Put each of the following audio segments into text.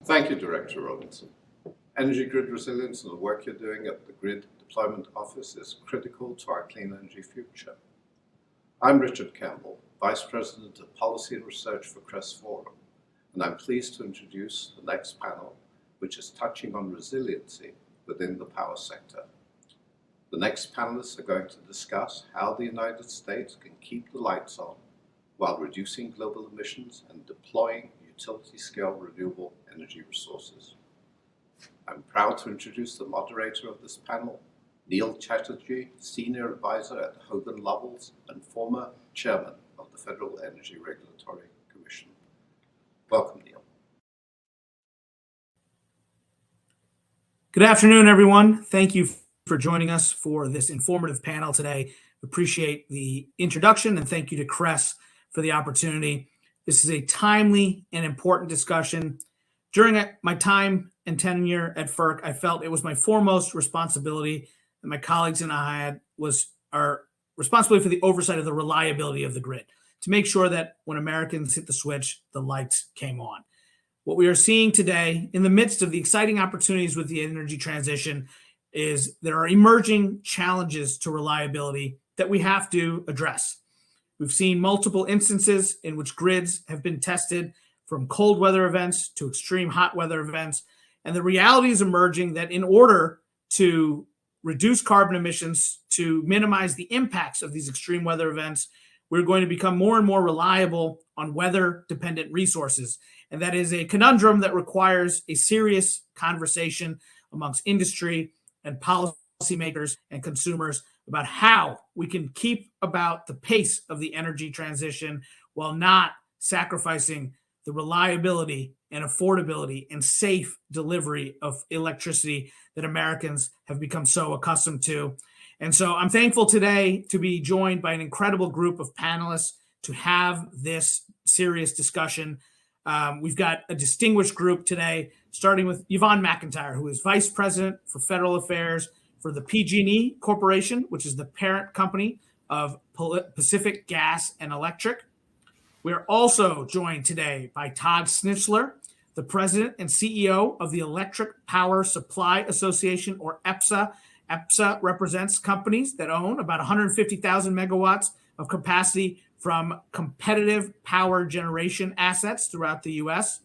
Thank you, Director Robinson. Energy grid resilience and the work you're doing at the Grid Deployment Office is critical to our clean energy future. I'm Richard Campbell, Vice President of Policy and Research for Crest Forum, and I'm pleased to introduce the next panel, which is touching on resiliency within the power sector. The next panelists are going to discuss how the United States can keep the lights on while reducing global emissions and deploying utility-scale renewable energy resources. I'm proud to introduce the moderator of this panel, Neil Chatterjee, Senior Advisor at Hogan Lovells and former Chairman of the Federal Energy Regulatory Commission. Welcome, Neil. Good afternoon, everyone. Thank you for joining us for this informative panel today. Appreciate the introduction, and thank you to Crest for the opportunity. This is a timely and important discussion. During my time and tenure at FERC, I felt it was my foremost responsibility that my colleagues and I had was our responsibility for the oversight of the reliability of the grid, to make sure that when Americans hit the switch, the lights came on. What we are seeing today, in the midst of the exciting opportunities with the energy transition, is there are emerging challenges to reliability that we have to address. We've seen multiple instances in which grids have been tested, from cold weather events to extreme hot weather events. And the reality is emerging that in order to reduce carbon emissions, to minimize the impacts of these extreme weather events, we're going to become more and more reliable on weather-dependent resources. And that is a conundrum that requires a serious conversation amongst industry and policymakers and consumers about how we can keep about the pace of the energy transition while not sacrificing the reliability and affordability and safe delivery of electricity that Americans have become so accustomed to. And so I'm thankful today to be joined by an incredible group of panelists to have this serious discussion. We've got a distinguished group today, starting with Yvonne McIntyre, who is Vice President for Federal Affairs for the PG&E Corporation, which is the parent company of Pacific Gas and Electric. We are also joined today by Todd Schnitzler, the President and CEO of the Electric Power Supply Association, or EPSA. EPSA represents companies that own about 150,000 megawatts of capacity from competitive power generation assets throughout the U.S.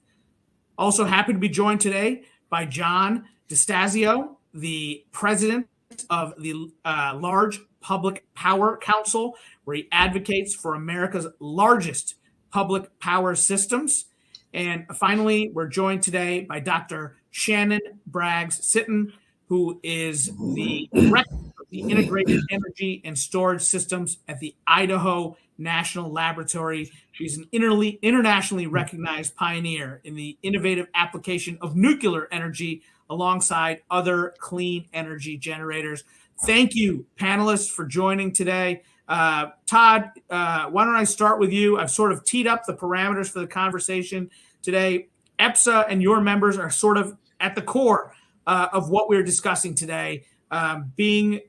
Also happy to be joined today by John DeStasio, the President of the Large Public Power Council, where he advocates for America's largest public power systems. And finally, we're joined today by Dr. Shannon Braggs-Sitton, who is the Director of the Integrated Energy and Storage Systems at the Idaho National Laboratory. She's an internationally recognized pioneer in the innovative application of nuclear energy alongside other clean energy generators. Thank you, panelists, for joining today. Todd, why don't I start with you? I've sort of teed up the parameters for the conversation today. EPSA and your members are sort of at the core of what we're discussing today, being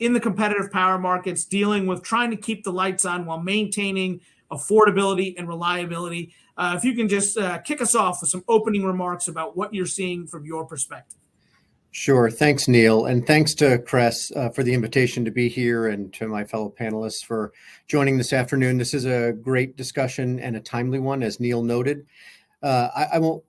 in the competitive power markets, dealing with trying to keep the lights on while maintaining affordability and reliability. If you can just kick us off with some opening remarks about what you're seeing from your perspective. Sure. Thanks, Neil. And thanks to Crest for the invitation to be here, and to my fellow panelists for joining this afternoon. This is a great discussion and a timely one, as Neil noted. I won't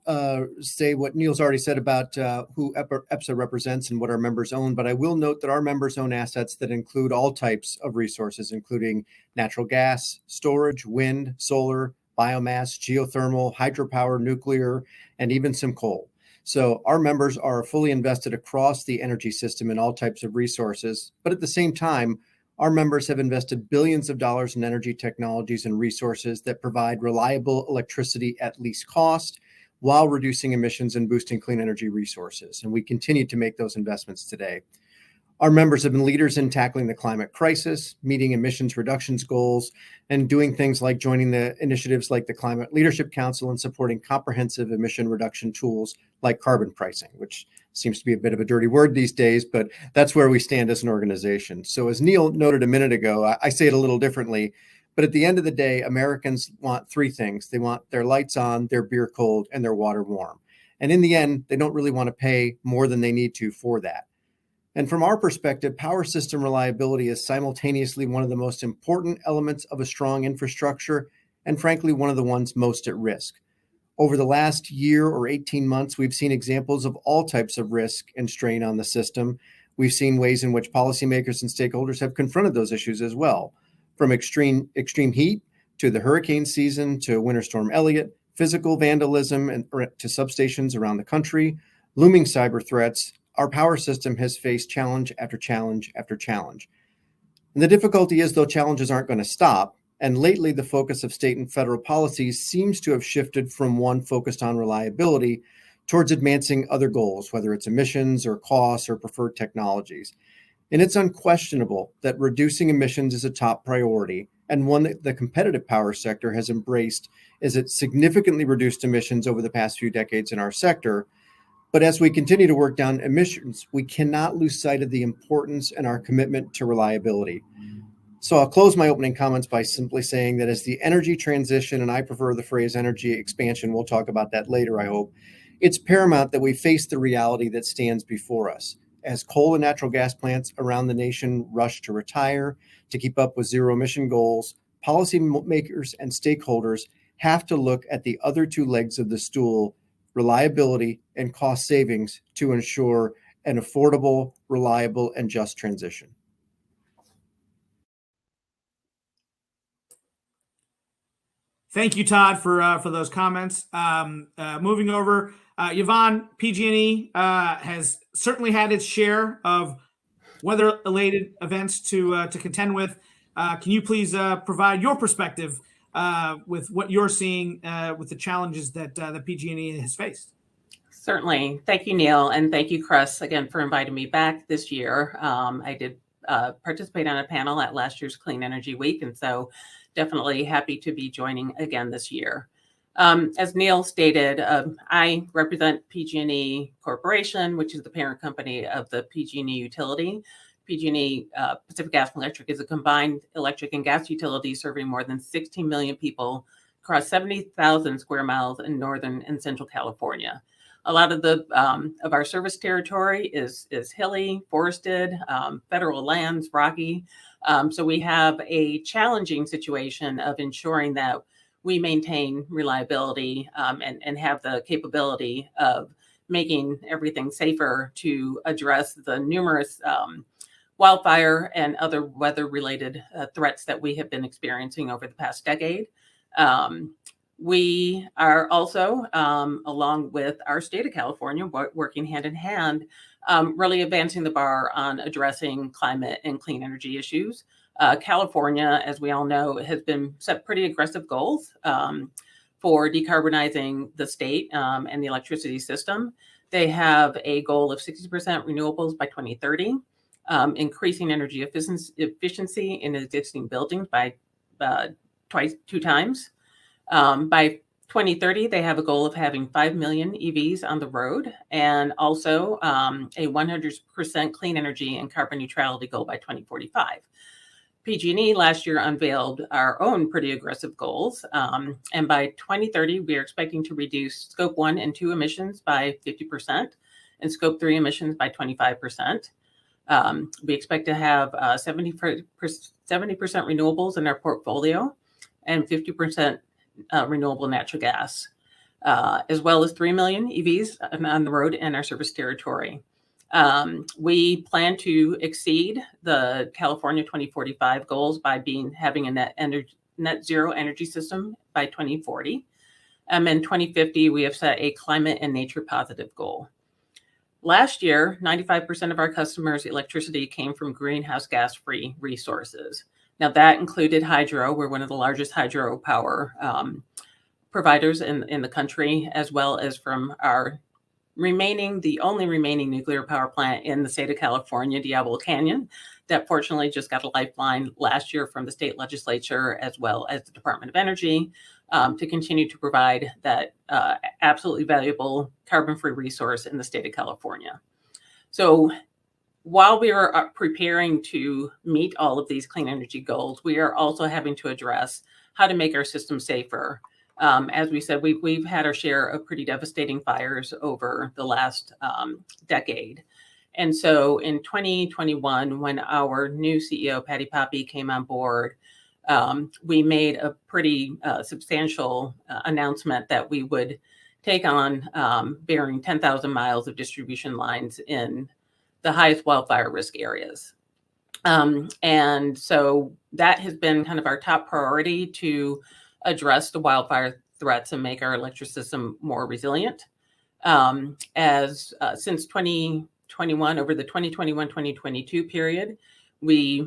say what Neil's already said about who EPSA represents and what our members own, but I will note that our members own assets that include all types of resources, including natural gas, storage, wind, solar, biomass, geothermal, hydropower, nuclear, and even some coal. So our members are fully invested across the energy system in all types of resources, but at the same time, our members have invested billions of dollars in energy technologies and resources that provide reliable electricity at least cost while reducing emissions and boosting clean energy resources. And we continue to make those investments today. Our members have been leaders in tackling the climate crisis, meeting emissions reductions goals, and doing things like joining the initiatives like the Climate Leadership Council and supporting comprehensive emission reduction tools like carbon pricing, which seems to be a bit of a dirty word these days, but that's where we stand as an organization. So as Neil noted a minute ago, I say it a little differently, but at the end of the day, Americans want three things. They want their lights on, their beer cold, and their water warm. And in the end, they don't really want to pay more than they need to for that. And from our perspective, power system reliability is simultaneously one of the most important elements of a strong infrastructure, and frankly, one of the ones most at risk. Over the last year or 18 months, we've seen examples of all types of risk and strain on the system. We've seen ways in which policymakers and stakeholders have confronted those issues as well, from extreme heat to the hurricane season to Winter Storm Elliott, physical vandalism and to substations around the country, looming cyber threats. Our power system has faced challenge after challenge after challenge. And the difficulty is, though, challenges aren't going to stop. And lately, the focus of state and federal policies seems to have shifted from one focused on reliability towards advancing other goals, whether it's emissions or costs or preferred technologies. And it's unquestionable that reducing emissions is a top priority, and one that the competitive power sector has embraced, as it significantly reduced emissions over the past few decades in our sector. But as we continue to work down emissions, we cannot lose sight of the importance and our commitment to reliability. So I'll close my opening comments by simply saying that as the energy transition, and I prefer the phrase energy expansion, we'll talk about that later, I hope, it's paramount that we face the reality that stands before us. As coal and natural gas plants around the nation rush to retire to keep up with zero emission goals, policymakers and stakeholders have to look at the other two legs of the stool, reliability and cost savings, to ensure an affordable, reliable, and just transition. Thank you, Todd, for those comments. Moving over, Yvonne, PG&E has certainly had its share of weather-related events to contend with. Can you please provide your perspective with what you're seeing with the challenges that the PG&E has faced? Certainly. Thank you, Neil. And thank you, Chris, again, for inviting me back this year. I did participate on a panel at last year's Clean Energy Week, and so definitely happy to be joining again this year. As Neil stated, I represent PG&E Corporation, which is the parent company of the PG&E utility. PG&E Pacific Gas and Electric is a combined electric and gas utility serving more than 16 million people across 70,000 square miles in Northern and Central California. A lot of the of our service territory is hilly, forested, federal lands, rocky. So we have a challenging situation of ensuring that we maintain reliability and have the capability of making everything safer to address the numerous wildfire and other weather-related threats that we have been experiencing over the past decade. We are also, along with our state of California, working hand in hand, really advancing the bar on addressing climate and clean energy issues. California, as we all know, has been set pretty aggressive goals for decarbonizing the state and the electricity system. They have a goal of 60% renewables by 2030, increasing energy efficiency in existing buildings by two times. By 2030, they have a goal of having 5 million EVs on the road, and also a 100% clean energy and carbon neutrality goal by 2045. PG&E last year unveiled our own pretty aggressive goals, and by 2030, we are expecting to reduce Scope 1 and 2 emissions by 50% and Scope 3 emissions by 25%. We expect to have 70% renewables in our portfolio and 50% renewable natural gas, as well as 3 million EVs on the road in our service territory. We plan to exceed the California 2045 goals by having a net zero energy system by 2040. In 2050, we have set a climate and nature positive goal. Last year, 95% of our customers' electricity came from greenhouse gas-free resources. Now, that included hydro. We're one of the largest hydropower providers in the country, as well as from the only remaining nuclear power plant in the state of California, Diablo Canyon, that fortunately just got a lifeline last year from the state legislature, as well as the Department of Energy, to continue to provide that absolutely valuable carbon-free resource in the state of California. So while we are preparing to meet all of these clean energy goals, we are also having to address how to make our system safer As we said, we've had our share of pretty devastating fires over the last decade. And so in 2021, when our new CEO, Patty Poppy, came on board, we made a pretty substantial announcement that we would take on burying 10,000 miles of distribution lines in the highest wildfire risk areas. And so that has been kind of our top priority to address the wildfire threats and make our electric system more resilient. Since 2021, over the 2021-2022 period, we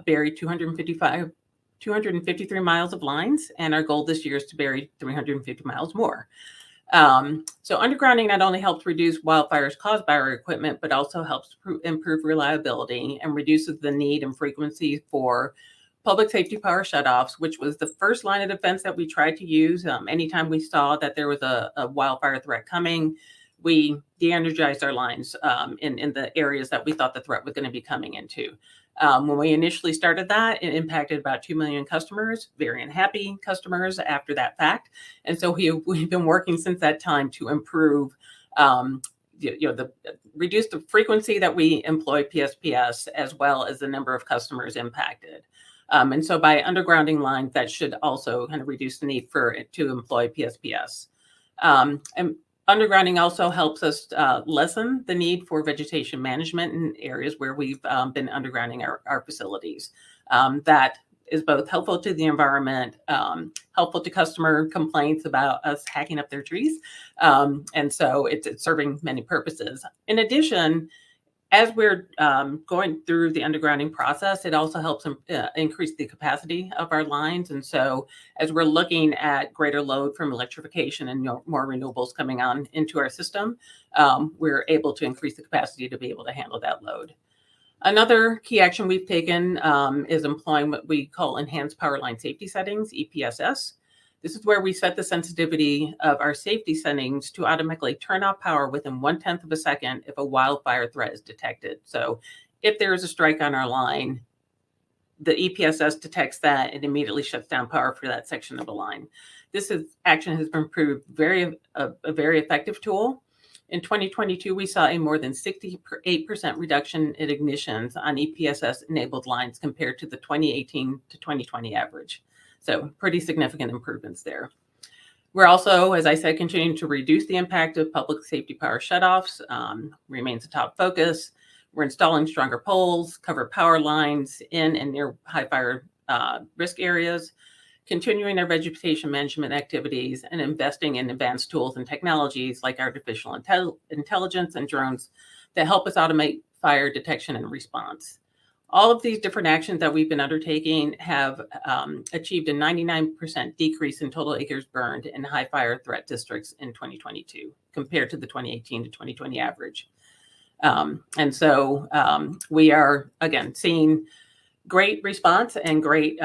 buried 253 miles of lines, and our goal this year is to bury 350 miles more. So undergrounding not only helps reduce wildfires caused by our equipment, but also helps improve reliability and reduces the need and frequency for public safety power shutoffs, which was the first line of defense that we tried to use. Anytime we saw that there was a wildfire threat coming, we de-energized our lines in the areas that we thought the threat was going to be coming into. When we initially started that, it impacted about 2 million customers, very unhappy customers after that fact. And so we've been working since that time to improve, reduce the frequency that we employ PSPS, as well as the number of customers impacted. And so by undergrounding lines, that should also kind of reduce the need to employ PSPS. And undergrounding also helps us lessen the need for vegetation management in areas where we've been undergrounding our facilities. That is both helpful to the environment, helpful to customer complaints about us hacking up their trees. And so it's serving many purposes. In addition, as we're going through the undergrounding process, it also helps increase the capacity of our lines. And so as we're looking at greater load from electrification and more renewables coming on into our system, we're able to increase the capacity to be able to handle that load. Another key action we've taken is employing what we call enhanced power line safety settings, EPSS. This is where we set the sensitivity of our safety settings to automatically turn off power within 1/10 of a second if a wildfire threat is detected. So if there is a strike on our line, the EPSS detects that and immediately shuts down power for that section of the line. This action has been proved a very effective tool. In 2022, we saw a more than 68% reduction in ignitions on EPSS-enabled lines compared to the 2018 to 2020 average. So pretty significant improvements there. We're also, as I said, continuing to reduce the impact of public safety power shutoffs, remains a top focus. We're installing stronger poles, cover power lines in and near high fire risk areas, continuing our vegetation management activities, and investing in advanced tools and technologies like artificial intelligence and drones that help us automate fire detection and response. All of these different actions that we've been undertaking have achieved a 99% decrease in total acres burned in high fire threat districts in 2022 compared to the 2018 to 2020 average. And so we are, again, seeing great response and great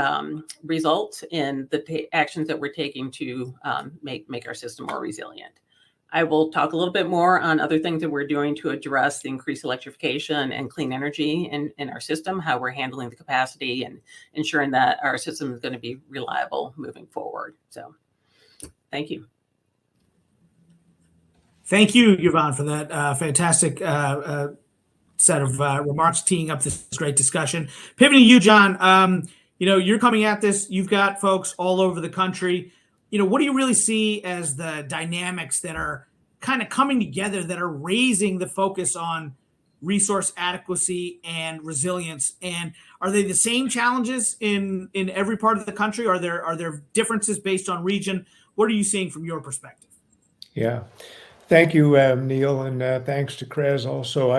results in the actions that we're taking to make our system more resilient. I will talk a little bit more on other things that we're doing to address the increased electrification and clean energy in our system, how we're handling the capacity and ensuring that our system is going to be reliable moving forward. So thank you. Thank you, Yvonne, for that fantastic set of remarks, teeing up this great discussion. Pivoting to you, John, you're coming at this. You've got folks all over the country. What do you really see as the dynamics that are kind of coming together that are raising the focus on resource adequacy and resilience? And are they the same challenges in every part of the country? Are there differences based on region? What are you seeing from your perspective? Yeah, thank you, Neil, and thanks to CREZ also.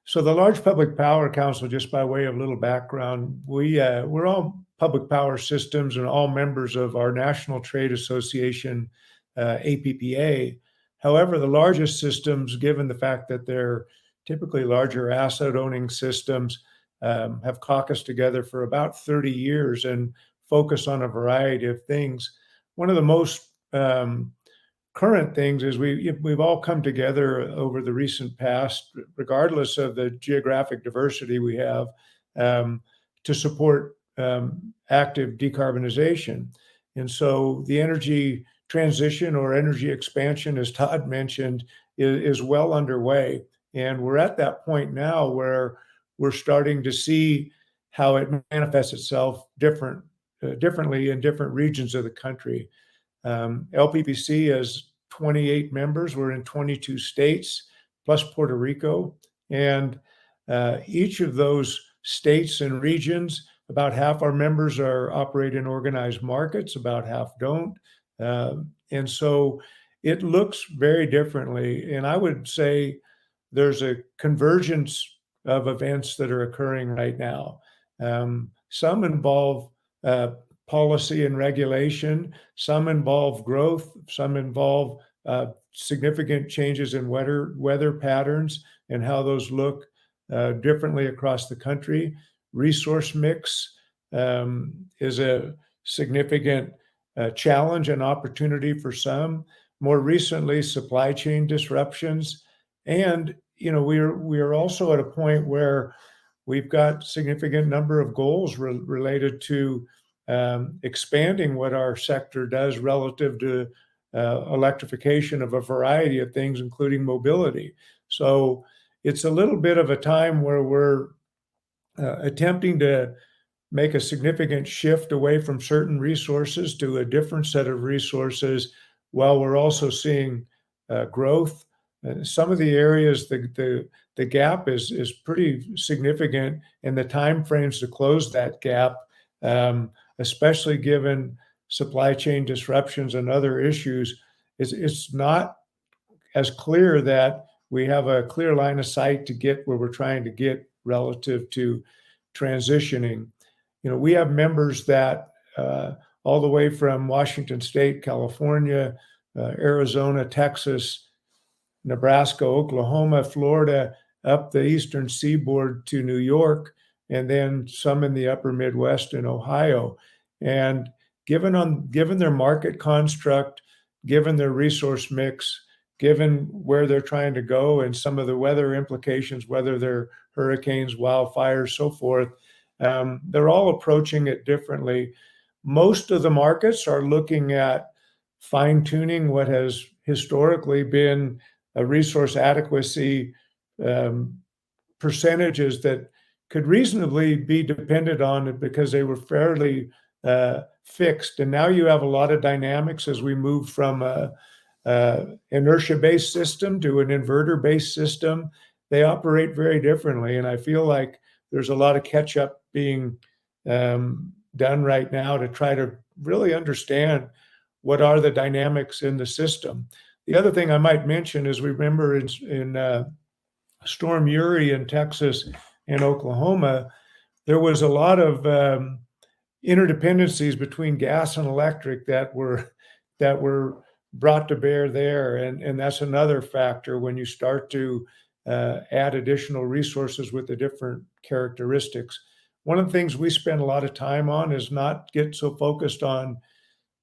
So the Large Public Power Council, just by way of little background, we're all public power systems and all members of our national trade association, APPA. However, the largest systems, given the fact that they're typically larger asset owning systems, have caucused together for about 30 years and focus on a variety of things. One of the most current things is we've all come together over the recent past, regardless of the geographic diversity we have, to support active decarbonization. And so the energy transition or energy expansion, as Todd mentioned, is well underway. And we're at that point now where we're starting to see how it manifests itself differently in different regions of the country. LPPC has 28 members. We're in 22 states, plus Puerto Rico. And each of those states and regions, about half our members operate in organized markets, about half don't. And so it looks very differently. And I would say there's a convergence of events that are occurring right now. Some involve policy and regulation, some involve growth, some involve significant changes in weather patterns and how those look differently across the country. Resource mix is a significant challenge and opportunity for some. More recently, supply chain disruptions. And we are also at a point where we've got significant number of goals related to expanding what our sector does relative to electrification of a variety of things, including mobility. So it's a little bit of a time where we're attempting to make a significant shift away from certain resources to a different set of resources, while we're also seeing growth. Some of the areas, the gap is pretty significant, and the timeframes to close that gap, especially given supply chain disruptions and other issues, it's not as clear that we have a clear line of sight to get where we're trying to get relative to transitioning. We have members that all the way from Washington State, California, Arizona, Texas, Nebraska, Oklahoma, Florida, up the eastern seaboard to New York, and then some in the upper Midwest and Ohio. And given their market construct, given their resource mix, given where they're trying to go and some of the weather implications, whether they're hurricanes, wildfires, so forth, they're all approaching it differently. Most of the markets are looking at fine-tuning what has historically been a resource adequacy percentages that could reasonably be depended on it because they were fairly fixed. And now you have a lot of dynamics as we move from a inertia-based system to an inverter-based system. They operate very differently, and I feel like there's a lot of catch-up being done right now to try to really understand what are the dynamics in the system. The other thing I might mention is, remember in Storm Uri in Texas and Oklahoma, there was a lot of interdependencies between gas and electric that were brought to bear there, and that's another factor when you start to add additional resources with the different characteristics. One of the things we spend a lot of time on is not get so focused on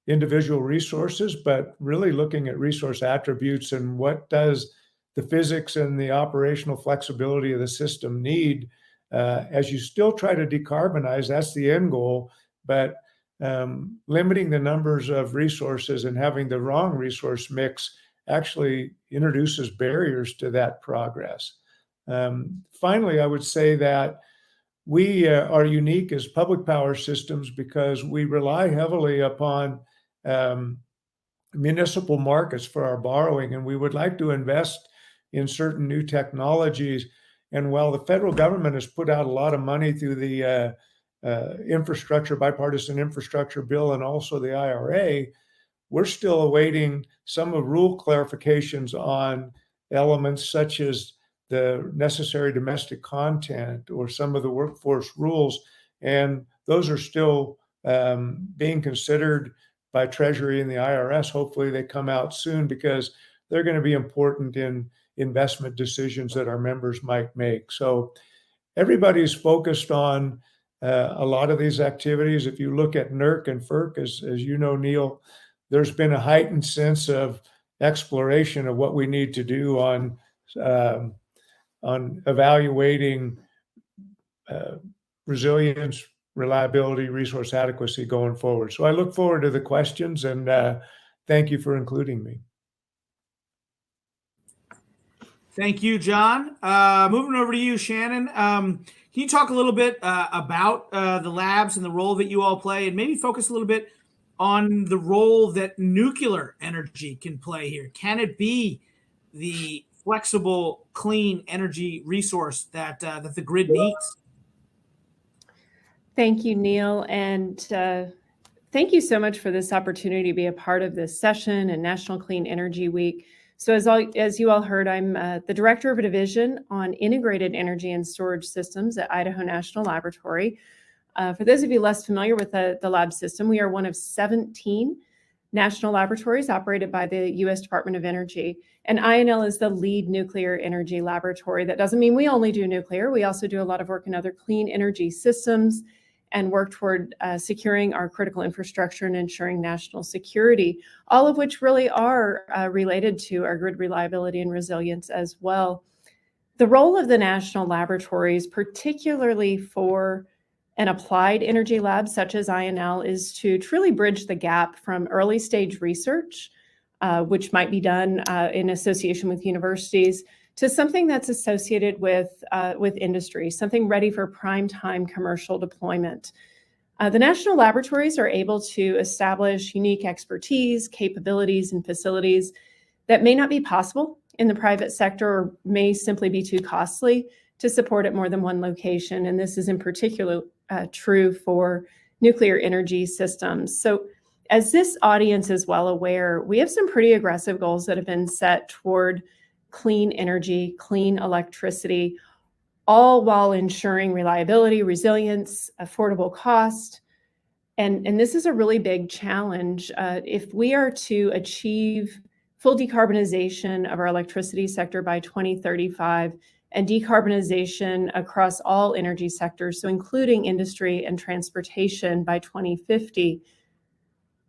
individual resources, but really looking at resource attributes and what does the physics and the operational flexibility of the system need as you still try to decarbonize. That's the end goal, but limiting the numbers of resources and having the wrong resource mix actually introduces barriers to that progress. Finally, I would say that we are unique as public power systems because we rely heavily upon municipal markets for our borrowing, and we would like to invest in certain new technologies. And while the federal government has put out a lot of money through the bipartisan infrastructure bill and also the IRA, we're still awaiting some of rule clarifications on elements such as the necessary domestic content or some of the workforce rules. And those are still being considered by Treasury and the IRS. Hopefully they come out soon because they're going to be important in investment decisions that our members might make. So everybody's focused on a lot of these activities. If you look at NERC and FERC, as you know, Neil, there's been a heightened sense of exploration of what we need to do on evaluating resilience, reliability, resource adequacy going forward. So I look forward to the questions, and thank you for including me. Thank you, John. Moving over to you, Shannon. Can you talk a little bit about the labs and the role that you all play, and maybe focus a little bit on the role that nuclear energy can play here? Can it be the flexible, clean energy resource that the grid needs? Thank you, Neil. And thank you so much for this opportunity to be a part of this session and National Clean Energy Week. So as you all heard, I'm the director of a division on integrated energy and storage systems at Idaho National Laboratory. For those of you less familiar with the lab system, we are one of 17 national laboratories operated by the U.S. Department of Energy. And INL is the lead nuclear energy laboratory. That doesn't mean we only do nuclear. We also do a lot of work in other clean energy systems and work toward securing our critical infrastructure and ensuring national security, all of which really are related to our grid reliability and resilience as well. The role of the national laboratories, particularly for an applied energy lab such as INL, is to truly bridge the gap from early stage research, which might be done in association with universities, to something that's associated with industry, something ready for prime time commercial deployment. The national laboratories are able to establish unique expertise, capabilities, and facilities that may not be possible in the private sector or may simply be too costly to support at more than one location. And this is in particular true for nuclear energy systems. So as this audience is well aware, we have some pretty aggressive goals that have been set toward clean energy, clean electricity, all while ensuring reliability, resilience, affordable cost. And this is a really big challenge. If we are to achieve full decarbonization of our electricity sector by 2035 and decarbonization across all energy sectors, so including industry and transportation by 2050,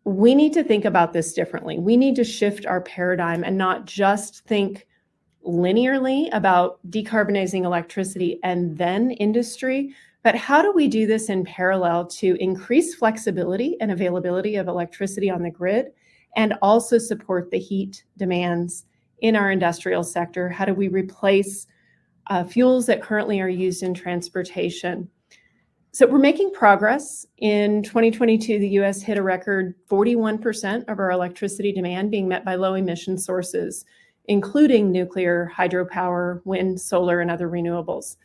we need to think about this differently. We need to shift our paradigm and not just think linearly about decarbonizing electricity and then industry, but how do we do this in parallel to increase flexibility and availability of electricity on the grid and also support the heat demands in our industrial sector? How do we replace fuels that currently are used in transportation? So we're making progress. In 2022, the US hit a record 41% of our electricity demand being met by low emission sources, including nuclear, hydropower, wind, solar, and other renewables.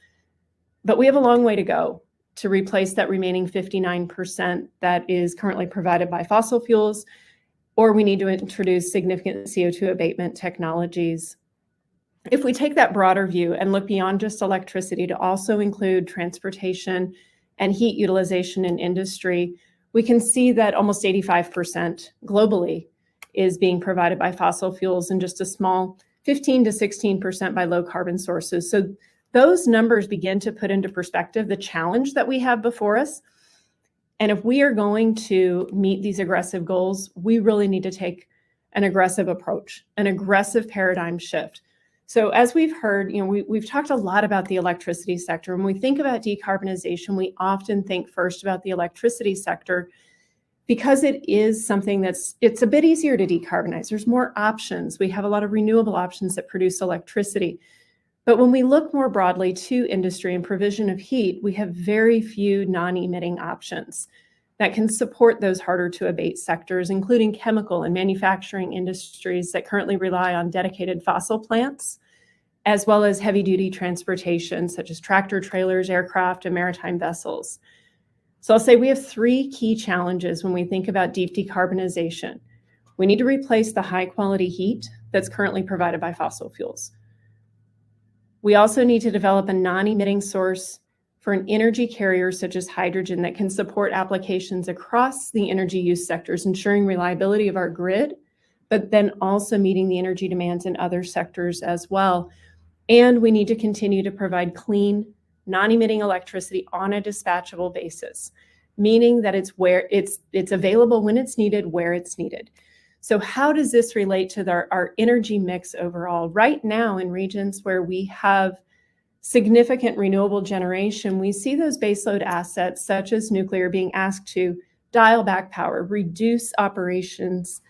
But we have a long way to go to replace that remaining 59% that is currently provided by fossil fuels, or we need to introduce significant CO2 abatement technologies. If we take that broader view and look beyond just electricity to also include transportation and heat utilization in industry, we can see that almost 85% globally is being provided by fossil fuels and just a small 15 to 16% by low carbon sources. So those numbers begin to put into perspective the challenge that we have before us. And if we are going to meet these aggressive goals, we really need to take an aggressive approach, an aggressive paradigm shift. So as we've heard, we've talked a lot about the electricity sector. When we think about decarbonization, we often think first about the electricity sector because it is something it's a bit easier to decarbonize. There's more options. We have a lot of renewable options that produce electricity. But when we look more broadly to industry and provision of heat, we have very few non-emitting options that can support those harder to abate sectors, including chemical and manufacturing industries that currently rely on dedicated fossil plants, as well as heavy duty transportation, such as tractor trailers, aircraft, and maritime vessels. So I'll say we have three key challenges when we think about deep decarbonization. We need to replace the high quality heat that's currently provided by fossil fuels. We also need to develop a non-emitting source for an energy carrier such as hydrogen that can support applications across the energy use sectors, ensuring reliability of our grid, but then also meeting the energy demands in other sectors as well. And we need to continue to provide clean, non-emitting electricity on a dispatchable basis, meaning that it's available when it's needed, where it's needed. So how does this relate to our energy mix overall? Right now, in regions where we have significant renewable generation, we see those baseload assets such as nuclear being asked to dial back power, reduce operations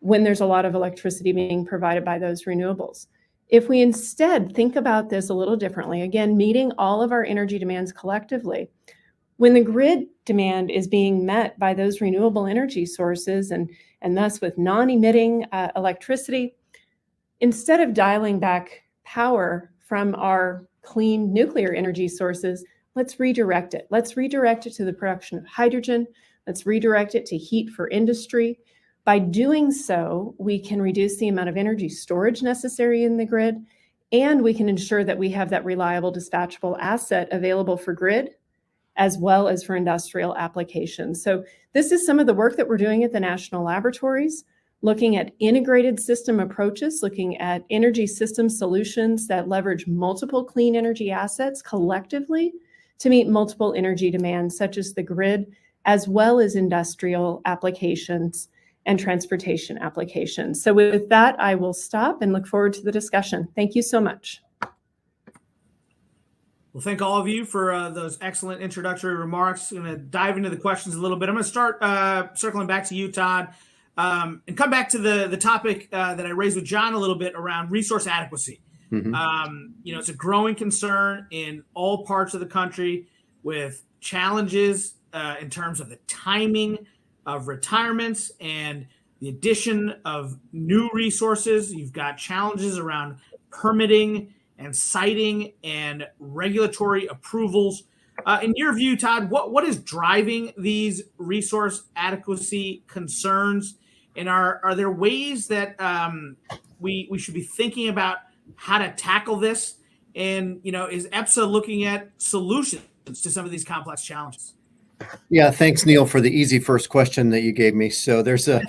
when there's a lot of electricity being provided by those renewables. If we instead think about this a little differently, again, meeting all of our energy demands collectively, when the grid demand is being met by those renewable energy sources and thus with non-emitting electricity, instead of dialing back power from our clean nuclear energy sources, let's redirect it. Let's redirect it to the production of hydrogen. Let's redirect it to heat for industry. By doing so, we can reduce the amount of energy storage necessary in the grid, and we can ensure that we have that reliable dispatchable asset available for grid as well as for industrial applications. So this is some of the work that we're doing at the national laboratories, looking at integrated system approaches, looking at energy system solutions that leverage multiple clean energy assets collectively to meet multiple energy demands, such as the grid, as well as industrial applications and transportation applications. So with that, I will stop and look forward to the discussion. Thank you so much. Well, thank all of you for those excellent introductory remarks. I'm going to dive into the questions a little bit. I'm going to start circling back to you, Todd, and come back to the topic that I raised with John a little bit around resource adequacy. Mm-hmm. It's a growing concern in all parts of the country with challenges in terms of the timing of retirements and the addition of new resources. You've got challenges around permitting and siting and regulatory approvals. In your view, Todd, what is driving these resource adequacy concerns? And are there ways that we should be thinking about how to tackle this? And, is EPSA looking at solutions to some of these complex challenges? Yeah, thanks, Neil, for the easy first question that you gave me. So there's a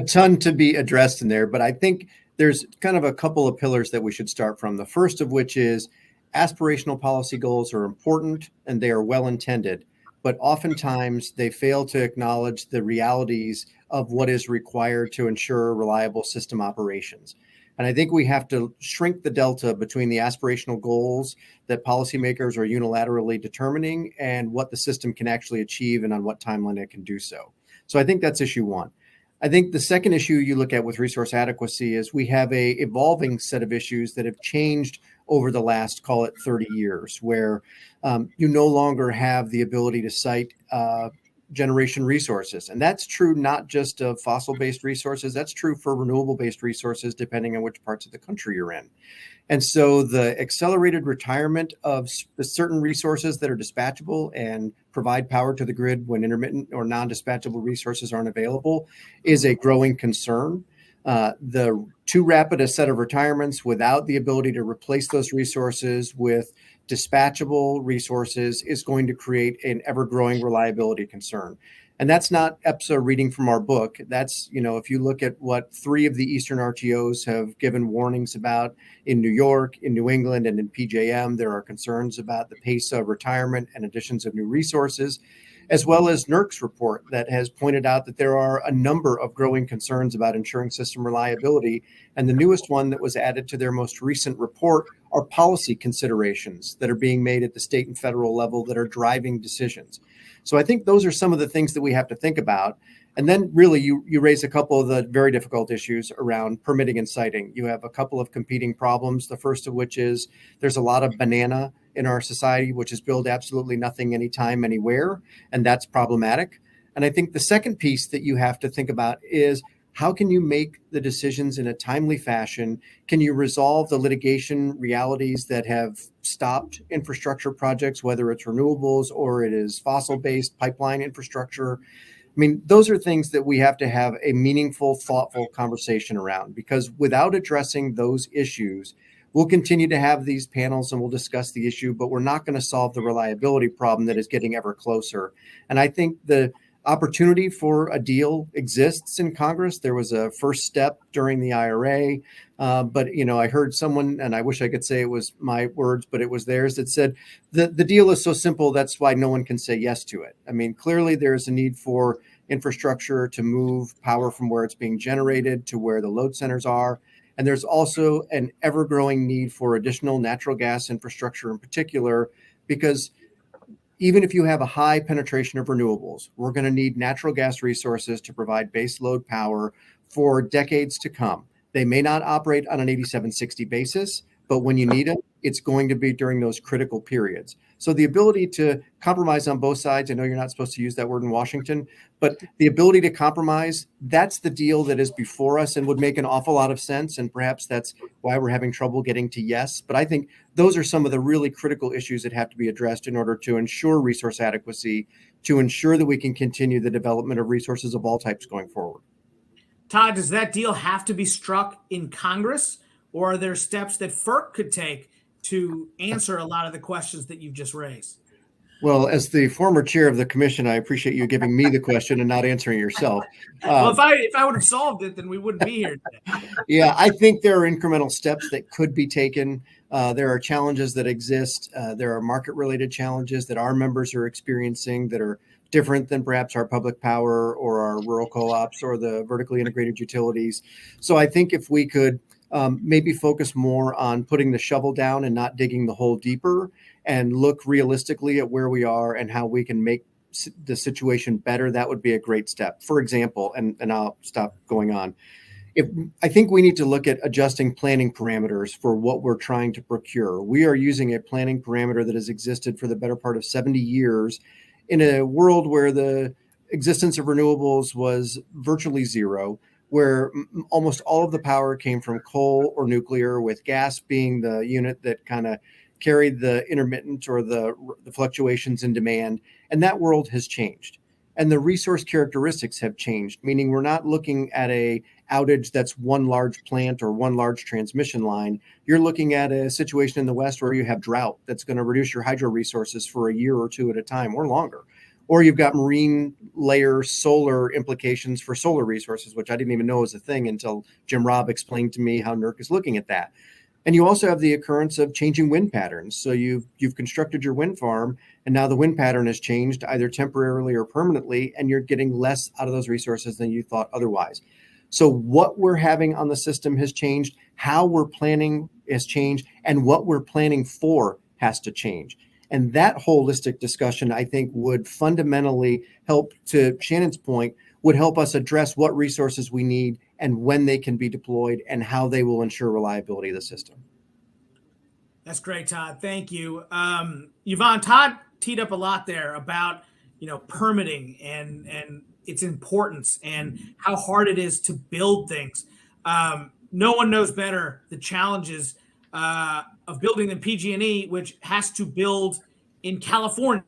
ton to be addressed in there, but I think there's kind of a couple of pillars that we should start from. The first of which is aspirational policy goals are important and they are well intended, but oftentimes they fail to acknowledge the realities of what is required to ensure reliable system operations. And I think we have to shrink the delta between the aspirational goals that policymakers are unilaterally determining and what the system can actually achieve and on what timeline it can do so. So I think that's issue one. I think the second issue you look at with resource adequacy is we have a evolving set of issues that have changed over the last, call it 30 years, where you no longer have the ability to cite generation resources. And that's true not just of fossil-based resources, that's true for renewable-based resources, depending on which parts of the country you're in. And so the accelerated retirement of certain resources that are dispatchable and provide power to the grid when intermittent or non-dispatchable resources aren't available is a growing concern. The too rapid a set of retirements without the ability to replace those resources with dispatchable resources is going to create an ever-growing reliability concern. And that's not EPSA reading from our book. That's, if you look at what 3 of the Eastern RTOs have given warnings about in New York, in New England, and in PJM, there are concerns about the pace of retirement and additions of new resources, as well as NERC's report that has pointed out that there are a number of growing concerns about ensuring system reliability. And the newest one that was added to their most recent report are policy considerations that are being made at the state and federal level that are driving decisions. So I think those are some of the things that we have to think about. And then really you raise a couple of the very difficult issues around permitting and siting. You have a couple of competing problems. The first of which is there's a lot of banana in our society, which is build absolutely nothing, anytime, anywhere. And that's problematic. And I think the second piece that you have to think about is how can you make the decisions in a timely fashion? Can you resolve the litigation realities that have stopped infrastructure projects, whether it's renewables or it is fossil-based pipeline infrastructure? I mean, those are things that we have to have a meaningful, thoughtful conversation around, because without addressing those issues, we'll continue to have these panels and we'll discuss the issue, but we're not going to solve the reliability problem that is getting ever closer. And I think the opportunity for a deal exists in Congress. There was a first step during the IRA, but I heard someone, and I wish I could say it was my words, but it was theirs, that said the deal is so simple, that's why no one can say yes to it. I mean, clearly there's a need for infrastructure to move power from where it's being generated to where the load centers are. And there's also an ever-growing need for additional natural gas infrastructure in particular, because even if you have a high penetration of renewables, we're going to need natural gas resources to provide base load power for decades to come. They may not operate on an 8760 basis, but when you need it, it's going to be during those critical periods. So the ability to compromise on both sides, I know you're not supposed to use that word in Washington, but the ability to compromise, that's the deal that is before us and would make an awful lot of sense. And perhaps that's why we're having trouble getting to yes. But I think those are some of the really critical issues that have to be addressed in order to ensure resource adequacy, to ensure that we can continue the development of resources of all types going forward. Todd, does that deal have to be struck in Congress, or are there steps that FERC could take to answer a lot of the questions that you've just raised? Well, as the former chair of the commission, I appreciate you giving me the question and not answering yourself. Well, if I would have solved it, then we wouldn't be here today. Yeah, I think there are incremental steps that could be taken. There are challenges that exist. There are market-related challenges that our members are experiencing that are different than perhaps our public power or our rural co-ops or the vertically integrated utilities. So I think if we could maybe focus more on putting the shovel down and not digging the hole deeper, and look realistically at where we are and how we can make the situation better, that would be a great step. For example, and I'll stop going on. I think we need to look at adjusting planning parameters for what we're trying to procure. We are using a planning parameter that has existed for the better part of 70 years in a world where the existence of renewables was virtually zero, where almost all of the power came from coal or nuclear, with gas being the unit that kind of carried the intermittent or the fluctuations in demand. And that world has changed. And the resource characteristics have changed, meaning we're not looking at a outage that's one large plant or one large transmission line. You're looking at a situation in the West where you have drought that's going to reduce your hydro resources for a year or two at a time or longer. Or you've got marine layer solar implications for solar resources, which I didn't even know was a thing until Jim Robb explained to me how NERC is looking at that. And you also have the occurrence of changing wind patterns. So you've constructed your wind farm, and now the wind pattern has changed either temporarily or permanently, and you're getting less out of those resources than you thought otherwise. So what we're having on the system has changed, how we're planning has changed, and what we're planning for has to change. And that holistic discussion, I think, would fundamentally help, to Shannon's point, would help us address what resources we need and when they can be deployed and how they will ensure reliability of the system. That's great, Todd. Thank you. Yvonne, Todd teed up a lot there about, permitting and its importance and how hard it is to build things. No one knows better the challenges of building than PG&E, which has to build in California,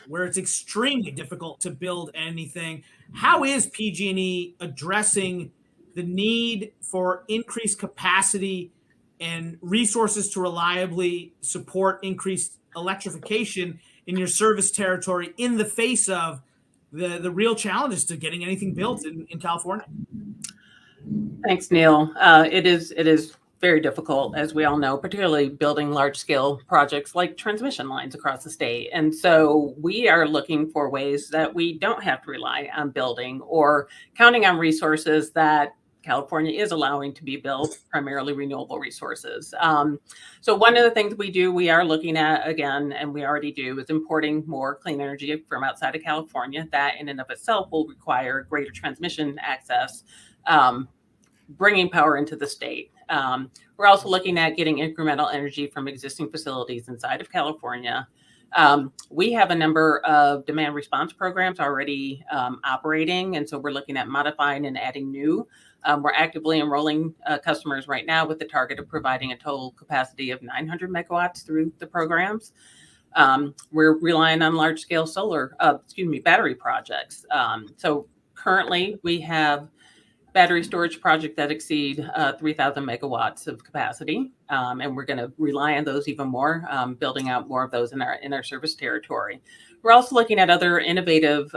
where it's extremely difficult to build anything. How is PG&E addressing the need for increased capacity and resources to reliably support increased electrification in your service territory in the face of the real challenges to getting anything built in California? Thanks, Neil. It is very difficult, as we all know, particularly building large-scale projects like transmission lines across the state. And so we are looking for ways that we don't have to rely on building or counting on resources that California is allowing to be built, primarily renewable resources. So one of the things we are looking at, again, and we already do, is importing more clean energy from outside of California. That in and of itself will require greater transmission access, bringing power into the state. We're also looking at getting incremental energy from existing facilities inside of California. We have a number of demand response programs already operating, and so we're looking at modifying and adding new. We're actively enrolling customers right now with the target of providing a total capacity of 900 megawatts through the programs. We're relying on large-scale battery projects. So currently we have battery storage projects that exceed 3,000 megawatts of capacity, and we're going to rely on those even more, building out more of those in our service territory. We're also looking at other innovative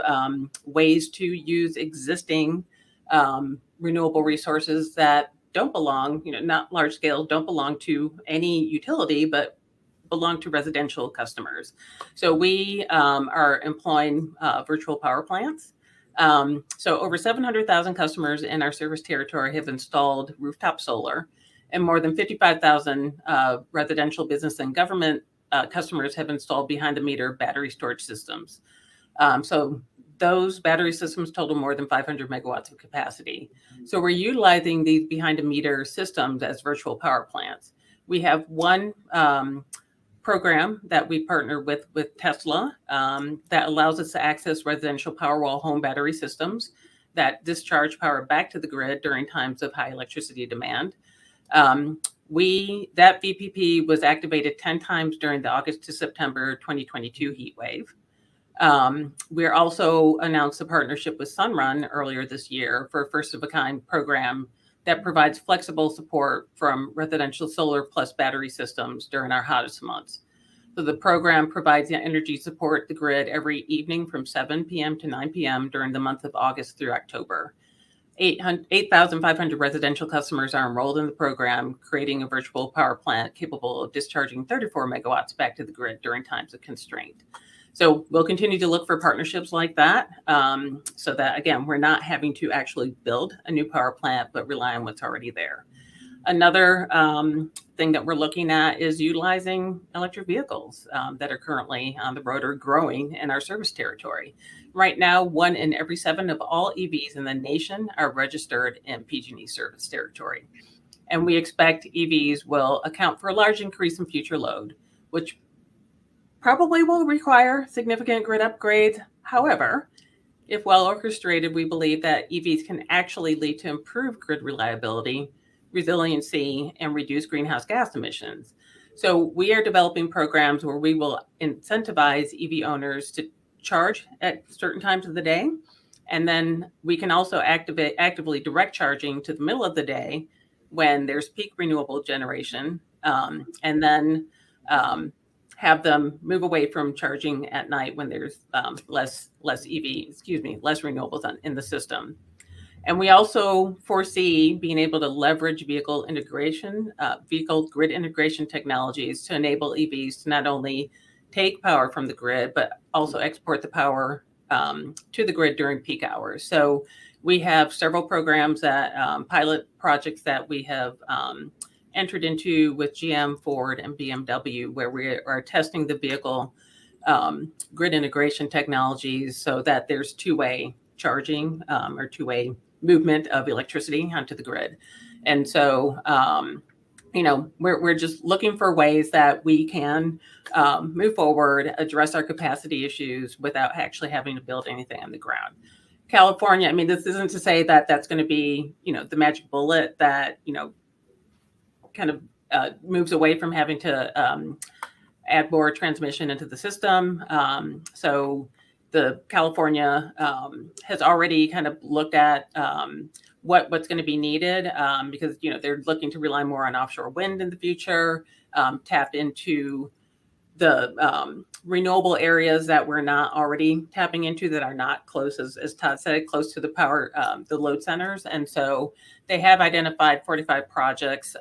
ways to use existing renewable resources that don't belong, not large scale, don't belong to any utility, but belong to residential customers. So we are employing virtual power plants. So over 700,000 customers in our service territory have installed rooftop solar. and more than 55,000 residential, business, and government customers have installed behind-the-meter battery storage systems. So those battery systems total more than 500 megawatts of capacity. So we're utilizing these behind-the-meter systems as virtual power plants. We have one program that we partner with Tesla that allows us to access residential Powerwall home battery systems that discharge power back to the grid during times of high electricity demand. That VPP was activated 10 times during the August to September 2022 heat wave. We're also announced a partnership with Sunrun earlier this year for a first-of-a-kind program that provides flexible support from residential solar plus battery systems during our hottest months. So the program provides energy support to the grid every evening from 7 p.m. to 9 p.m. during the month of August through October. 8,500 residential customers are enrolled in the program, creating a virtual power plant capable of discharging 34 megawatts back to the grid during times of constraint. So we'll continue to look for partnerships like that so that, again, we're not having to actually build a new power plant, but rely on what's already there. Another thing that we're looking at is utilizing electric vehicles that are currently on the road or growing in our service territory. Right now, 1 in every 7 of all EVs in the nation are registered in PG&E service territory. And we expect EVs will account for a large increase in future load, which probably will require significant grid upgrades. However, if well orchestrated, we believe that EVs can actually lead to improved grid reliability, resiliency, and reduced greenhouse gas emissions. So we are developing programs where we will incentivize EV owners to charge at certain times of the day. And then we can also actively direct charging to the middle of the day when there's peak renewable generation, and then have them move away from charging at night when there's less renewables in the system. And we also foresee being able to leverage vehicle grid integration technologies to enable EVs to not only take power from the grid, but also export the power to the grid during peak hours. So we have several programs that pilot projects that we have entered into with GM, Ford, and BMW, where we are testing the vehicle grid integration technologies so that there's two-way charging or two-way movement of electricity onto the grid. And so, we're just looking for ways that we can move forward, address our capacity issues without actually having to build anything on the ground. California, I mean, this isn't to say that that's going to be, the magic bullet that, kind of moves away from having to add more transmission into the system. So the California has already kind of looked at what's going to be needed because, they're looking to rely more on offshore wind in the future, tap into the renewable areas that we're not already tapping into that are not close, as Todd said, close to the power, the load centers. And so they have identified 45 projects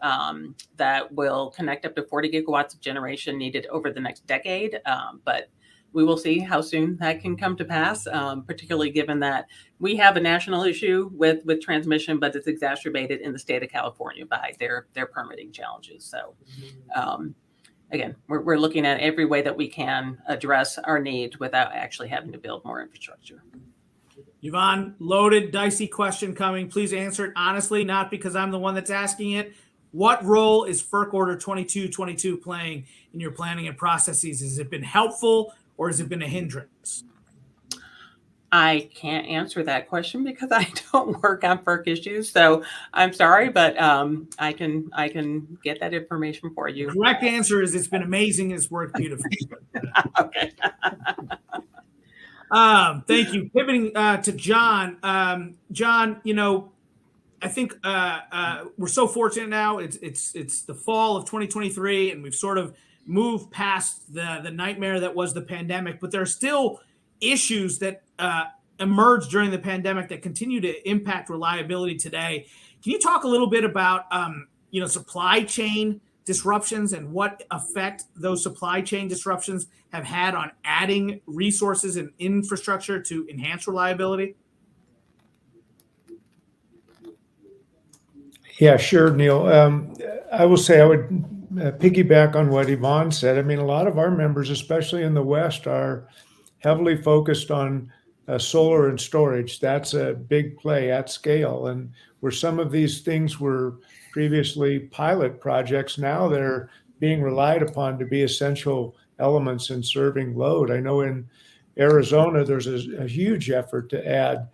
that will connect up to 40 gigawatts of generation needed over the next decade. But we will see how soon that can come to pass, particularly given that we have a national issue with transmission, but it's exacerbated in the state of California by their permitting challenges. So again, we're looking at every way that we can address our needs without actually having to build more infrastructure. Yvonne, loaded, dicey question coming. Please answer it honestly, not because I'm the one that's asking it. What role is FERC Order 2222 playing in your planning and processes? Has it been helpful or has it been a hindrance? I can't answer that question because I don't work on FERC issues. So I'm sorry, but I can get that information for you. The correct answer is it's been amazing. It's worked beautifully. Okay. Thank you. Pivoting to John. John, I think we're so fortunate now. It's the fall of 2023, and we've sort of moved past the nightmare that was the pandemic. But there are still issues that emerged during the pandemic that continue to impact reliability today. Can you talk a little bit about supply chain disruptions and what effect those supply chain disruptions have had on adding resources and infrastructure to enhance reliability? Yeah, sure, Neil. I will say I would piggyback on what Yvonne said. I mean, a lot of our members, especially in the West, are heavily focused on solar and storage. That's a big play at scale. And where some of these things were previously pilot projects, now they're being relied upon to be essential elements in serving load. I know in Arizona, there's a huge effort to add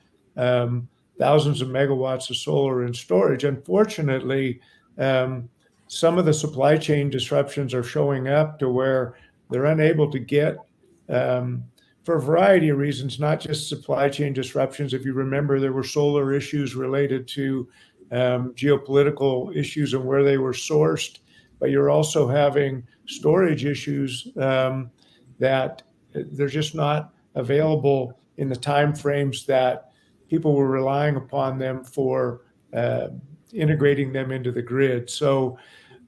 thousands of megawatts of solar and storage. Unfortunately, some of the supply chain disruptions are showing up to where they're unable to get, for a variety of reasons, not just supply chain disruptions. If you remember, there were solar issues related to geopolitical issues and where they were sourced, but you're also having storage issues that they're just not available in the timeframes that people were relying upon them for integrating them into the grid. So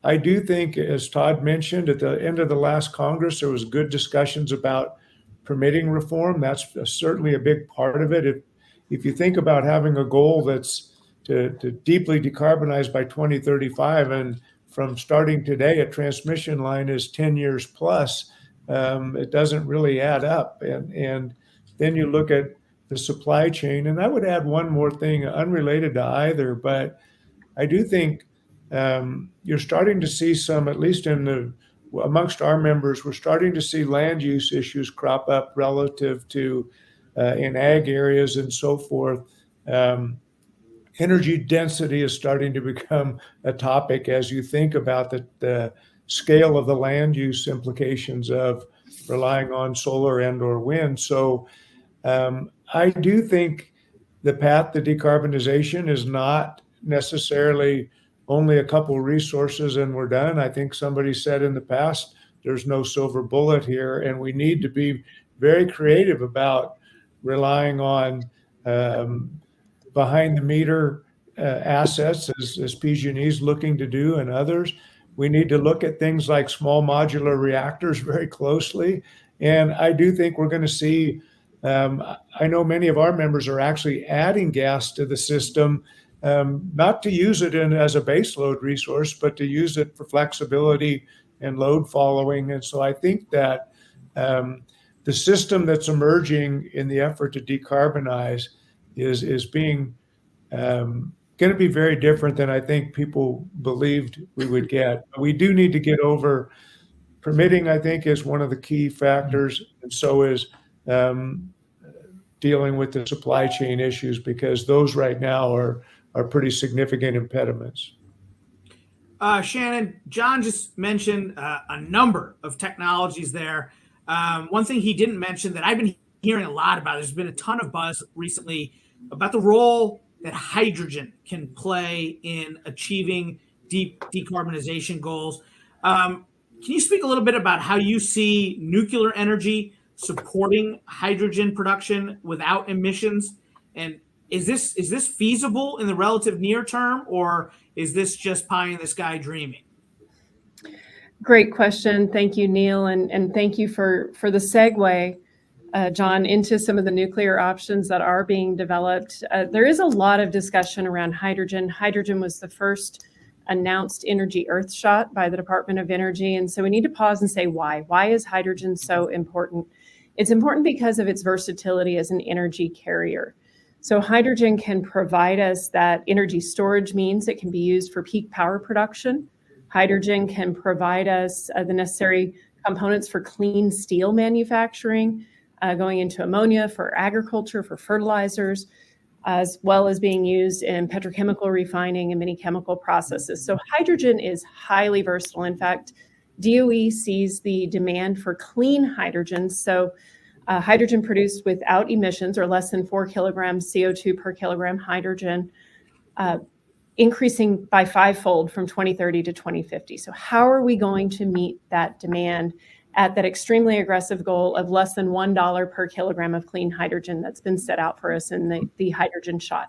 I do think, as Todd mentioned, at the end of the last Congress, there was good discussions about permitting reform. That's certainly a big part of it. If you think about having a goal that's to deeply decarbonize by 2035, and from starting today, a transmission line is 10 years plus, it doesn't really add up. And then you look at the supply chain, and I would add one more thing unrelated to either, but I do think you're starting to see some, at least amongst our members, we're starting to see land use issues crop up relative to in ag areas and so forth. Energy density is starting to become a topic as you think about the scale of the land use implications of relying on solar and or wind. So I do think the path to decarbonization is not necessarily only a couple resources and we're done. I think somebody said in the past, there's no silver bullet here, and we need to be very creative about relying on behind the meter assets, as PG&E is looking to do, and others. We need to look at things like small modular reactors very closely. And I do think we're going to see, I know many of our members are actually adding gas to the system, not to use it as a baseload resource, but to use it for flexibility and load following. And so I think that the system that's emerging in the effort to decarbonize is being going to be very different than I think people believed we would get. We do need to get over permitting, I think, is one of the key factors, and so is dealing with the supply chain issues, because those right now are pretty significant impediments. Shannon, John just mentioned a number of technologies there. One thing he didn't mention that I've been hearing a lot about, there's been a ton of buzz recently about the role that hydrogen can play in achieving decarbonization goals. Can you speak a little bit about how you see nuclear energy supporting hydrogen production without emissions? And is this feasible in the relative near term, or is this just pie in the sky dreaming? Great question. Thank you, Neil. And thank you for the segue, John, into some of the nuclear options that are being developed. There is a lot of discussion around hydrogen. Hydrogen was the first announced energy earthshot by the Department of Energy. And so we need to pause and say why. Why is hydrogen so important? It's important because of its versatility as an energy carrier. So hydrogen can provide us that energy storage means it can be used for peak power production. Hydrogen can provide us the necessary components for clean steel manufacturing, going into ammonia for agriculture, for fertilizers, as well as being used in petrochemical refining and many chemical processes. So hydrogen is highly versatile. In fact, DOE sees the demand for clean hydrogen, so hydrogen produced without emissions or less than 4 kilograms CO2 per kilogram hydrogen, increasing by 5-fold from 2030 to 2050. So how are we going to meet that demand at that extremely aggressive goal of less than $1 per kilogram of clean hydrogen that's been set out for us in the hydrogen shot?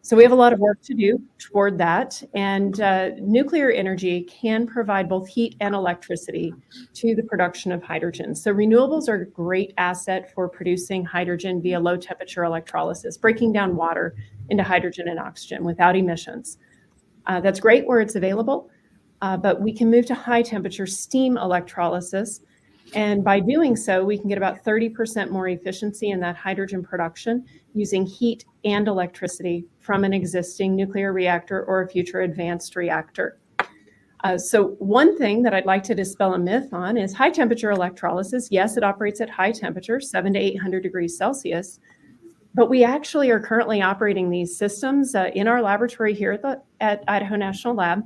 So we have a lot of work to do toward that. And nuclear energy can provide both heat and electricity to the production of hydrogen. So renewables are a great asset for producing hydrogen via low temperature electrolysis, breaking down water into hydrogen and oxygen without emissions. That's great where it's available. but we can move to high temperature steam electrolysis. And by doing so, we can get about 30% more efficiency in that hydrogen production using heat and electricity from an existing nuclear reactor or a future advanced reactor. So one thing that I'd like to dispel a myth on is high temperature electrolysis. Yes, it operates at high temperature, 700 to 800 degrees Celsius, but we actually are currently operating these systems in our laboratory here at Idaho National Lab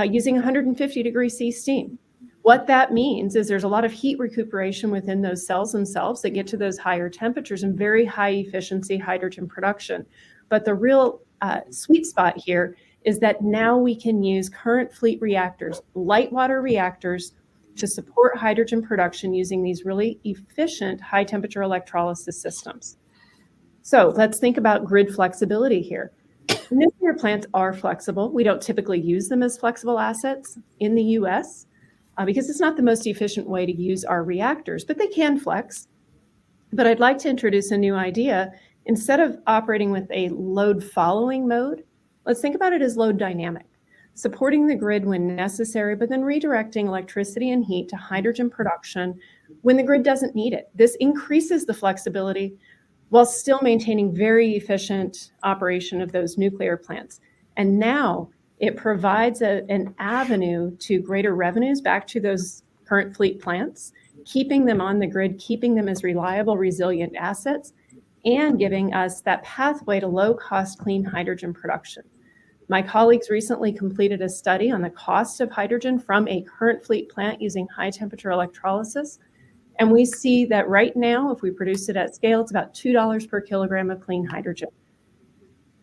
using 150 degrees C steam. What that means is there's a lot of heat recuperation within those cells themselves that get to those higher temperatures and very high efficiency hydrogen production. But the real sweet spot here is that now we can use current fleet reactors, light water reactors, to support hydrogen production using these really efficient high temperature electrolysis systems. So let's think about grid flexibility here. Nuclear plants are flexible. We don't typically use them as flexible assets in the US because it's not the most efficient way to use our reactors, but they can flex. But I'd like to introduce a new idea. Instead of operating with a load following mode, let's think about it as load dynamic, supporting the grid when necessary, but then redirecting electricity and heat to hydrogen production when the grid doesn't need it. This increases the flexibility while still maintaining very efficient operation of those nuclear plants. And now it provides an avenue to greater revenues back to those current fleet plants, keeping them on the grid, keeping them as reliable, resilient assets, and giving us that pathway to low-cost clean hydrogen production. My colleagues recently completed a study on the cost of hydrogen from a current fleet plant using high-temperature electrolysis. And we see that right now, if we produce it at scale, it's about $2 per kilogram of clean hydrogen.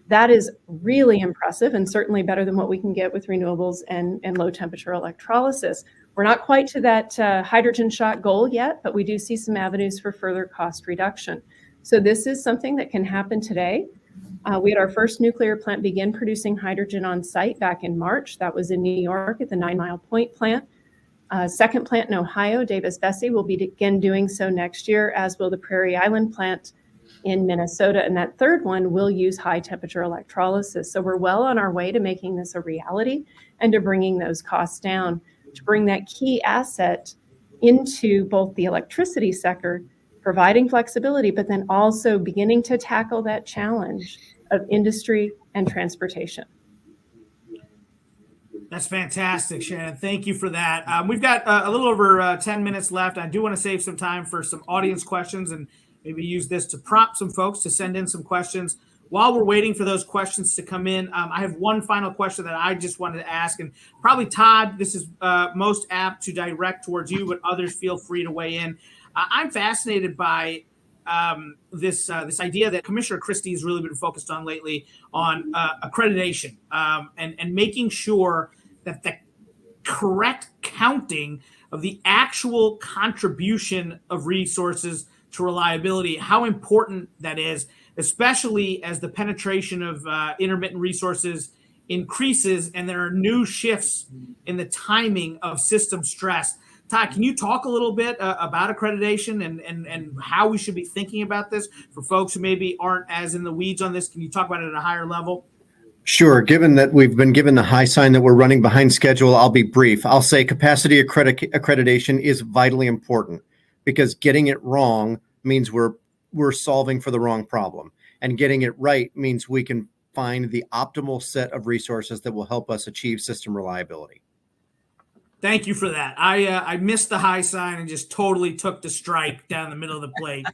That is really impressive and certainly better than what we can get with renewables and low-temperature electrolysis. We're not quite to that hydrogen shot goal yet, but we do see some avenues for further cost reduction. So this is something that can happen today. We had our first nuclear plant begin producing hydrogen on site back in March. That was in New York at the 9 Mile Point plant. Second plant in Ohio, Davis-Besse, will begin doing so next year, as will the Prairie Island plant in Minnesota. And that third one will use high temperature electrolysis. So we're well on our way to making this a reality and to bringing those costs down, to bring that key asset into both the electricity sector, providing flexibility, but then also beginning to tackle that challenge of industry and transportation. That's fantastic, Shannon. Thank you for that. We've got a little over 10 minutes left. I do want to save some time for some audience questions and maybe use this to prompt some folks to send in some questions. While we're waiting for those questions to come in, I have one final question that I just wanted to ask. And probably, Todd, this is most apt to direct towards you, but others feel free to weigh in. I'm fascinated by this idea that Commissioner Christie has really been focused on lately on accreditation and making sure that the correct counting of the actual contribution of resources to reliability, how important that is, especially as the penetration of intermittent resources increases and there are new shifts in the timing of system stress. Todd, can you talk a little bit about accreditation and how we should be thinking about this for folks who maybe aren't as in the weeds on this? Can you talk about it at a higher level? Sure. Given that we've been given the high sign that we're running behind schedule, I'll be brief. I'll say capacity accreditation is vitally important because getting it wrong means we're solving for the wrong problem. And getting it right means we can find the optimal set of resources that will help us achieve system reliability. Thank you for that. I missed the high sign and just totally took the strike down the middle of the plate.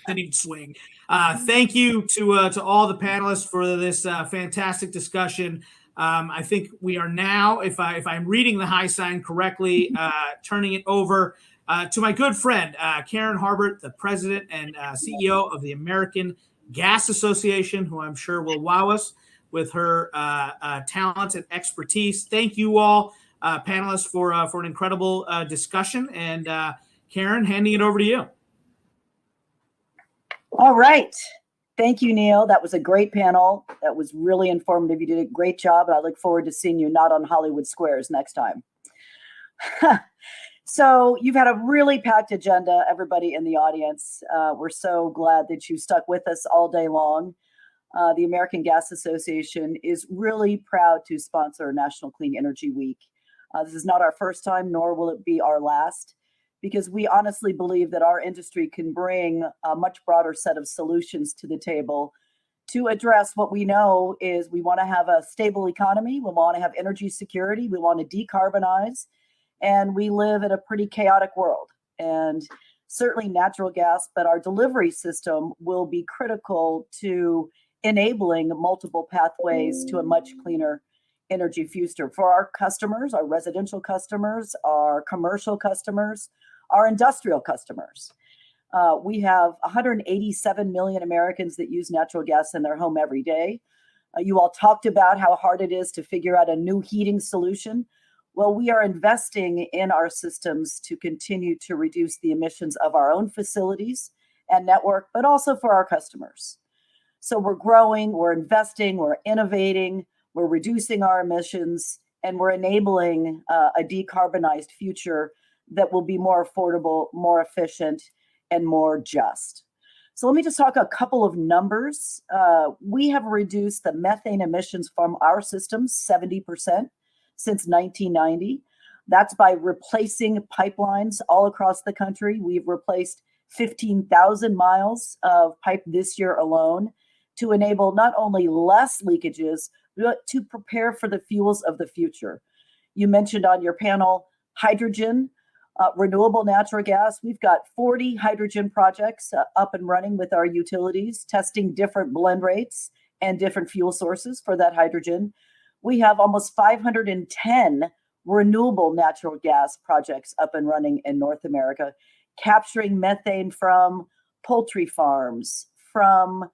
Didn't even swing. Thank you to all the panelists for this fantastic discussion. I think we are now, if I'm reading the high sign correctly, turning it over to my good friend, Karen Harbert, the president and CEO of the American Gas Association, who I'm sure will wow us with her talents and expertise. Thank you all. Panelists for an incredible discussion. And Karen, handing it over to you. All right. Thank you, Neil. That was a great panel. That was really informative. You did a great job, and I look forward to seeing you not on Hollywood Squares next time. So you've had a really packed agenda, everybody in the audience. We're so glad that you stuck with us all day long. The American Gas Association is really proud to sponsor National Clean Energy Week. This is not our first time, nor will it be our last, because we honestly believe that our industry can bring a much broader set of solutions to the table to address what we know is we want to have a stable economy, we want to have energy security, we want to decarbonize, and we live in a pretty chaotic world. And certainly natural gas, but our delivery system will be critical to enabling multiple pathways to a much cleaner energy future for our customers, our residential customers, our commercial customers, our industrial customers. We have 187 million Americans that use natural gas in their home every day. You all talked about how hard it is to figure out a new heating solution. Well, we are investing in our systems to continue to reduce the emissions of our own facilities and network, but also for our customers. So we're growing, we're investing, we're innovating, we're reducing our emissions, and we're enabling a decarbonized future that will be more affordable, more efficient, and more just. So let me just talk a couple of numbers. We have reduced the methane emissions from our systems 70% since 1990. That's by replacing pipelines all across the country. We've replaced 15,000 miles of pipe this year alone to enable not only less leakages, but to prepare for the fuels of the future. You mentioned on your panel hydrogen, renewable natural gas. We've got 40 hydrogen projects up and running with our utilities, testing different blend rates and different fuel sources for that hydrogen. We have almost 510 renewable natural gas projects up and running in North America, capturing methane from poultry farms, from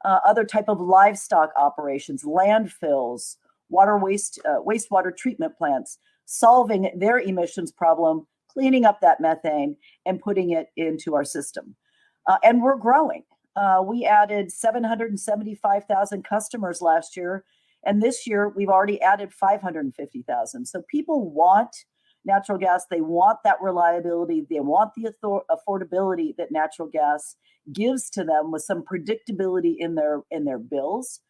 other type of livestock operations, landfills, wastewater treatment plants, solving their emissions problem, cleaning up that methane and putting it into our system. And we're growing. We added 775,000 customers last year. And this year, we've already added 550,000. So people want natural gas. They want that reliability. They want the affordability that natural gas gives to them with some predictability in their bills.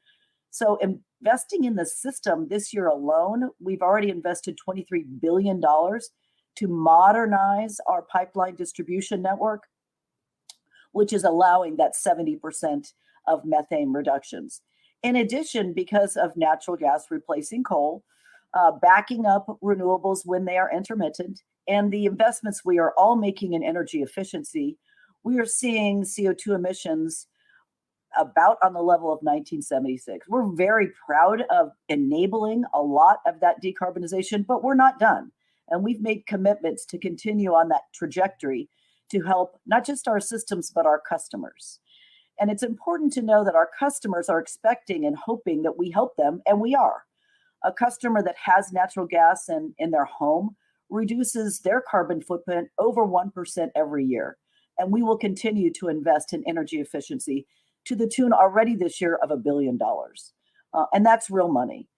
So investing in the system this year alone, we've already invested $23 billion to modernize our pipeline distribution network, which is allowing that 70% of methane reductions. In addition, because of natural gas replacing coal, backing up renewables when they are intermittent, and the investments we are all making in energy efficiency, we are seeing CO2 emissions about on the level of 1976. We're very proud of enabling a lot of that decarbonization, but we're not done. And we've made commitments to continue on that trajectory to help not just our systems, but our customers. And it's important to know that our customers are expecting and hoping that we help them, and we are. A customer that has natural gas in their home reduces their carbon footprint over 1% every year. And we will continue to invest in energy efficiency to the tune already this year of $1 billion. And that's real money.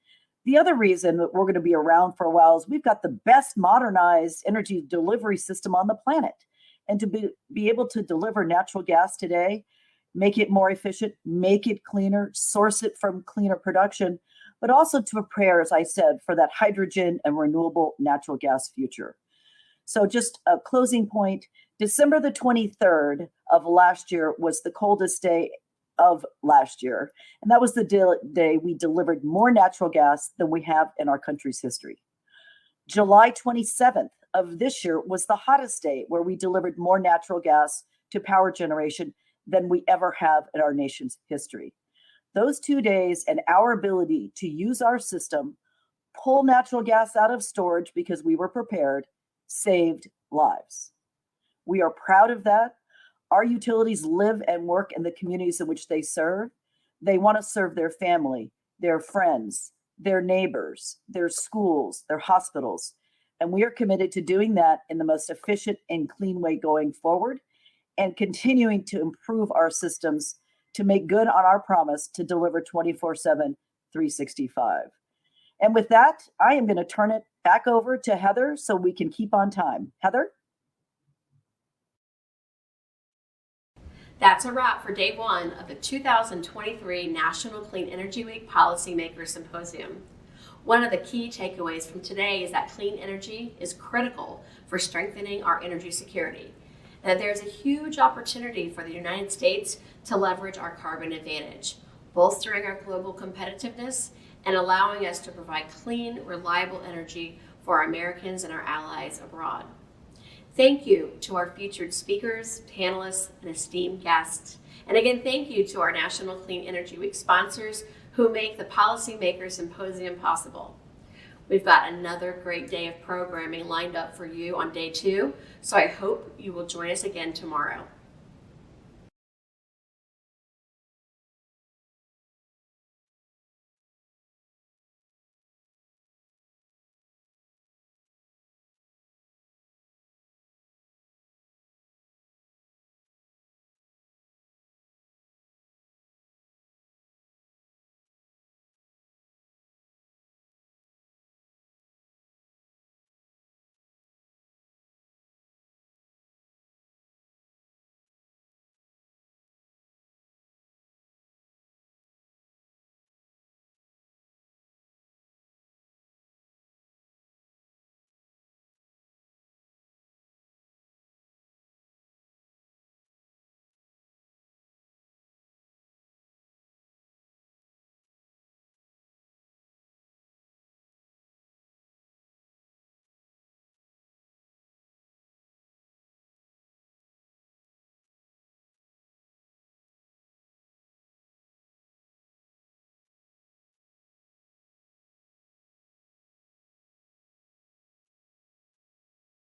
The other reason that we're going to be around for a while is we've got the best modernized energy delivery system on the planet. And to be able to deliver natural gas today, make it more efficient, make it cleaner, source it from cleaner production, but also to prepare, as I said, for that hydrogen and renewable natural gas future. So just a closing point, December the 23rd of last year was the coldest day of last year. And that was the day we delivered more natural gas than we have in our country's history. July 27th of this year was the hottest day where we delivered more natural gas to power generation than we ever have in our nation's history. Those 2 days and our ability to use our system, pull natural gas out of storage because we were prepared, saved lives. We are proud of that. Our utilities live and work in the communities in which they serve. They want to serve their family, their friends, their neighbors, their schools, their hospitals. And we are committed to doing that in the most efficient and clean way going forward, and continuing to improve our systems to make good on our promise to deliver 24/7, 365. And with that, I am going to turn it back over to Heather so we can keep on time. Heather? That's a wrap for day one of the 2023 National Clean Energy Week Policymaker Symposium. One of the key takeaways from today is that clean energy is critical for strengthening our energy security, and that there's a huge opportunity for the United States to leverage our carbon advantage, bolstering our global competitiveness and allowing us to provide clean, reliable energy for our Americans and our allies abroad. Thank you to our featured speakers, panelists, and esteemed guests. And again, thank you to our National Clean Energy Week sponsors who make the Policymaker Symposium possible. We've got another great day of programming lined up for you on day 2, so I hope you will join us again tomorrow.